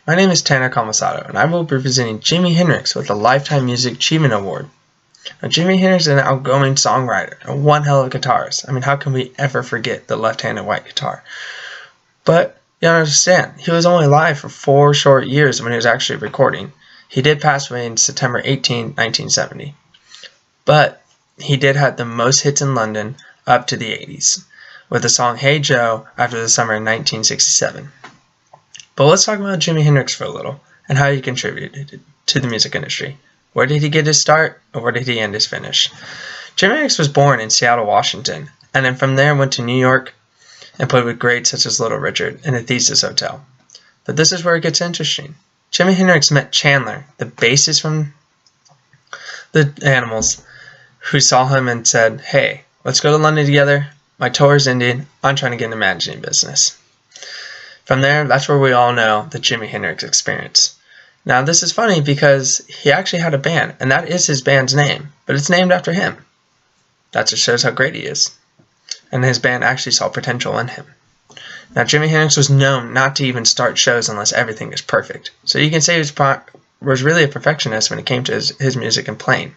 My name is Tanner Kamisato, and I will be presenting Jimi Hendrix with the Lifetime Music Achievement Award. Now, Jimi Hendrix is an outgoing songwriter and one hell of a guitarist. I mean, how can we ever forget the left-handed white guitar? But you understand, he was only alive for 4 short years when he was actually recording. He did pass away on September 18, 1970. But he did have the most hits in London up to the 80s, with the song Hey Joe after the summer of 1967. But let's talk about Jimi Hendrix for a little, and how he contributed to the music industry. Where did he get his start, or where did he end his finish? Jimi Hendrix was born in Seattle, Washington, and then from there went to New York and played with greats such as Little Richard in the Thesis Hotel. But this is where it gets interesting. Jimi Hendrix met Chandler, the bassist from the Animals, who saw him and said, "Hey, let's go to London together. My tour is ending. I'm trying to get into managing business." From there, that's where we all know the Jimi Hendrix Experience. Now, this is funny because he actually had a band, and that is his band's name, but it's named after him. That just shows how great he is. And his band actually saw potential in him. Now, Jimi Hendrix was known not to even start shows unless everything is perfect. So you can say he was really a perfectionist when it came to his music and playing.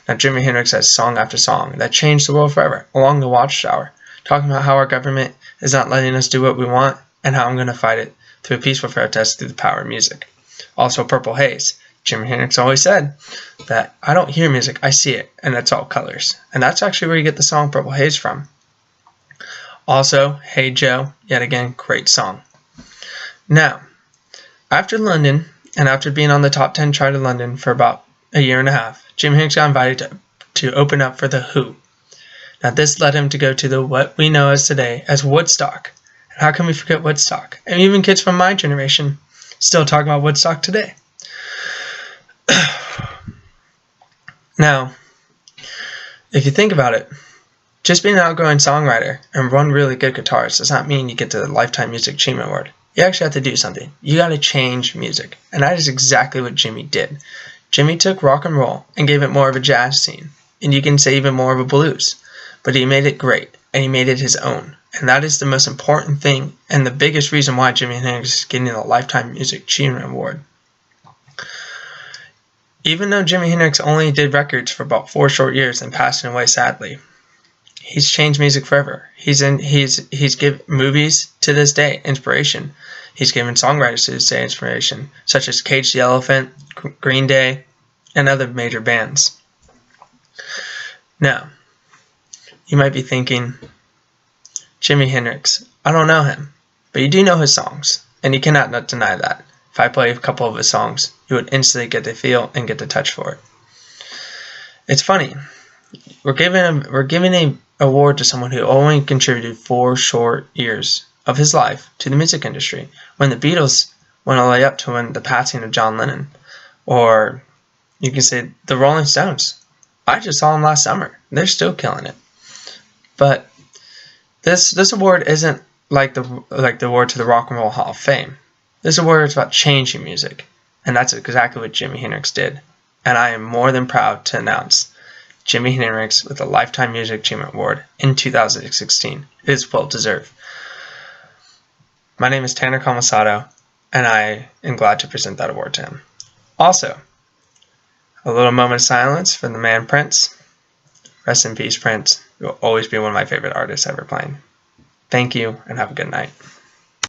Now, Jimi Hendrix has song after song that changed the world forever, along the Watchtower, talking about how our government is not letting us do what we want, and how I'm going to fight it through a peaceful protest through the power of music. Also, Purple Haze. Jimi Hendrix always said that I don't hear music, I see it, and that's all colors. And that's actually where you get the song Purple Haze from. Also, Hey Joe, yet again, great song. Now, after London, and after being on the top 10 chart in London for about a year and a half, Jimi Hendrix got invited to open up for The Who. Now, this led him to go to what we know as today as Woodstock. How can we forget Woodstock? And even kids from my generation still talk about Woodstock today. Now, if you think about it, just being an outgoing songwriter and one really good guitarist does not mean you get to the Lifetime Music Achievement Award. You actually have to do something. You got to change music. And that is exactly what Jimi did. Jimi took rock and roll and gave it more of a jazz scene. And you can say even more of a blues. But he made it great. And he made it his own. And that is the most important thing and the biggest reason why Jimi Hendrix is getting the Lifetime Music Achievement Award. Even though Jimi Hendrix only did records for about 4 short years and passing away sadly, he's changed music forever. He's given movies to this day inspiration. He's given songwriters to this day inspiration, such as Cage the Elephant, Green Day, and other major bands. Now, you might be thinking, Jimi Hendrix, I don't know him, but you do know his songs, and you cannot deny that. If I play a couple of his songs, you would instantly get the feel and get the touch for it. It's funny, we're giving an award to someone who only contributed 4 short years of his life to the music industry, when the Beatles went all the way up to when the passing of John Lennon, or you can say the Rolling Stones. I just saw them last summer; they're still killing it. But this award isn't like the award to the Rock and Roll Hall of Fame. This award is about changing music, and that's exactly what Jimi Hendrix did. And I am more than proud to announce Jimi Hendrix with the Lifetime Music Achievement Award in 2016. It is well deserved. My name is Tanner Kamisato, and I am glad to present that award to him. Also, a little moment of silence for the man Prince. Rest in peace, Prince. You will always be one of my favorite artists ever playing. Thank you, and have a good night.